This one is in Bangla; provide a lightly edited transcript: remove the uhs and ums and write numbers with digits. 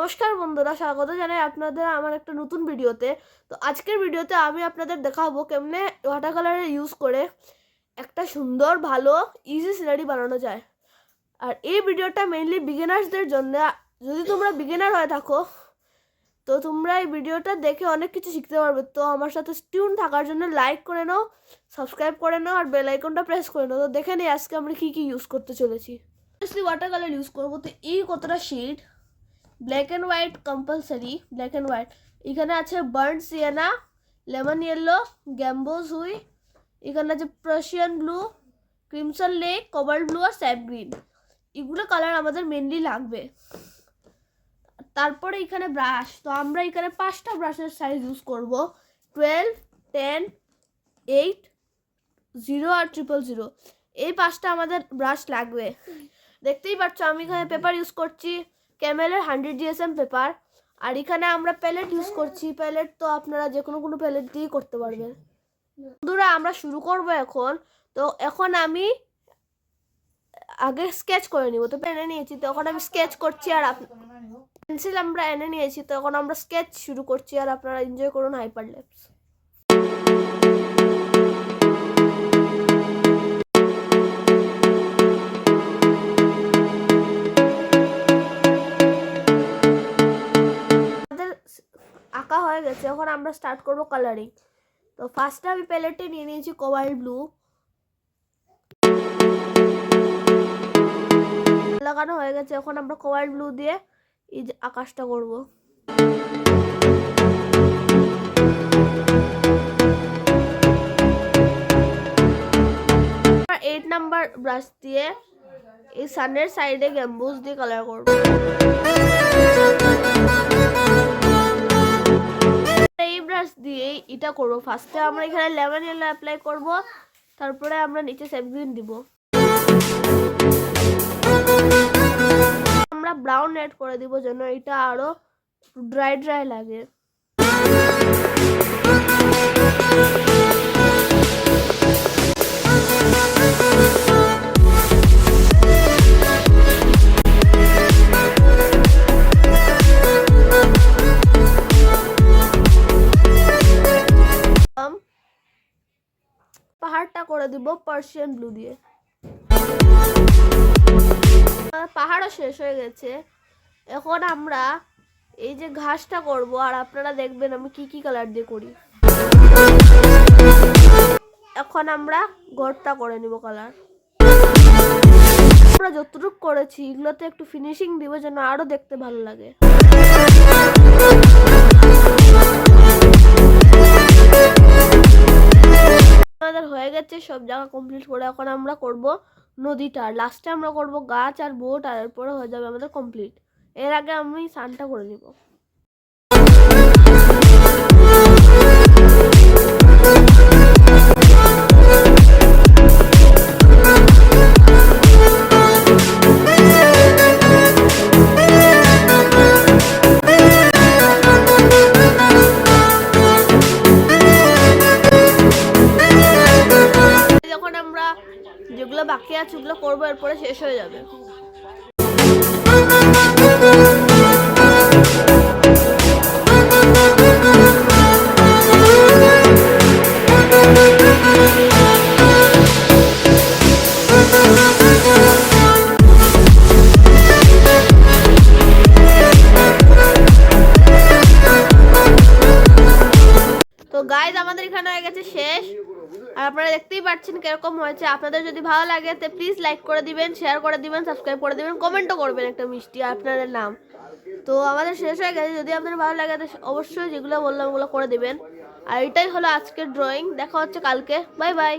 নমস্কার বন্ধুরা, স্বাগত জানাই আপনাদের আমার একটা নতুন ভিডিওতে। তো আজকের ভিডিওতে আমি আপনাদের দেখাবো কেমনে ওয়াটার কালারের ইউজ করে একটা সুন্দর ভালো ইজি সিনারি বানানো যায়। আর এই ভিডিওটা মেইনলি বিগিনার্সদের জন্য। যদি তোমরা বিগিনার হয়ে থাকো তো তোমরা এই ভিডিওটা দেখে অনেক কিছু শিখতে পারবে। তো আমার সাথে টিউন থাকার জন্য লাইক করে নাও, সাবস্ক্রাইব করে নাও আর বেল আইকনটা প্রেস করে নাও। তো দেখে নিই আজকে আমরা কী কী ইউজ করতে চলেছি। ওয়াটার কালার ইউজ করবো। তো এই কতটা shade black and white compulsory, black and white. এখানে আছে burnt sienna, lemon yellow, gamboge hue, এখানে আছে Prussian blue, crimson lake, cobalt blue আর স্যাপ গ্রিন। এগুলো কালার আমাদের মেনলি লাগবে। তারপরে এখানে ব্রাশ। তো আমরা এখানে 5টা ব্রাশের সাইজ ইউজ করব, 12, 10, 8, 0 আর 000। এই 5টা আমাদের ব্রাশ লাগবে। দেখতেই পাচ্ছ আমি এখানে পেপার ইউজ করছি, ক্যামেলের 100 GSM পেপার। আর এখানে আমরা প্যালেট ইউজ করছি। প্যালেট তো আপনারা যে কোনো প্যালেট দিয়ে করতে পারবেন। বন্ধুরা আমরা শুরু করব এখন। তো এখন আমি আগে স্কেচ করে নিব। তো এনে নিয়েছি, তো এখন আমি স্কেচ করছি আর পেন্সিল আমরা এনে নিয়েছি। তো এখন আমরা স্কেচ শুরু করছি আর আপনারা এনজয় করুন হাইপারল্যাপস। আঁকা হয়ে গেছে, এখন আমরা স্টার্ট করব কালারিং। তো ফার্স্টে আমি প্যালেটে নিয়ে নিয়েছি কোবাল্ট ব্লু। লাগানো হয়ে গেছে, এখন আমরা কোবাল্ট ব্লু দিয়ে এই যে আকাশটা করব। 8 নাম্বার ব্রাশ দিয়ে এই সানের সাইডে গ্যাম্বুজ দিয়ে কালার করব। এই ব্রাশ দিয়ে এটা করব। ফার্স্টে আমরা এখানে লেমন ইয়েলো অ্যাপ্লাই করব, তারপরে আমরা নিচে স্যাপ গ্রিন দিব। আমরা ব্রাউন অ্যাড করে দিব যেন এটা আরো ড্রাই ড্রাই লাগে। পাহাড়টা করে দিব পার্সিয়ান ব্লু দিয়ে। পাহাড়ও শেষ হয়ে গেছে, এখন আমরা এই যে ঘাসটা করব আর আপনারা দেখবেন আমি কি কি কালার দিয়ে করি। এখন আমরা ঘরটা করে নিব কালার। আমরা যতটুকু করেছি এগুলোতে একটু ফিনিশিং দিব যেন আরো দেখতে ভালো লাগে। আমাদের হয়ে গেছে সব জায়গা কমপ্লিট করে। এখন আমরা করব নদীটা, লাস্টে আমরা করব গাছ আর বোট, আর এরপরে হয়ে যাবে আমাদের কমপ্লিট। এর আগে আমি সানটা করে নিব। যেগুলো বাকি আছে ওগুলো করবো, এরপরে শেষ হয়ে যাবে। তো গাইজ আমাদের এখানে হয়ে গেছে শেষ। আর আপনারা দেখতেই পাচ্ছেন কিরকম হয়েছে। আপনাদের যদি ভালো লাগে তো প্লিজ লাইক করে দিবেন, শেয়ার করে দিবেন, সাবস্ক্রাইব করে দিবেন, কমেন্টও করবেন একটা মিষ্টি আপনাদের নাম। তো আমাদের শেষ হয়ে গেছে। যদি আপনাদের ভালো লাগে তো অবশ্যই যেগুলো বললাম ওগুলো করে দিবেন। আর এটাই হলো আজকের ড্রয়িং। দেখা হচ্ছে কালকে। Bye bye.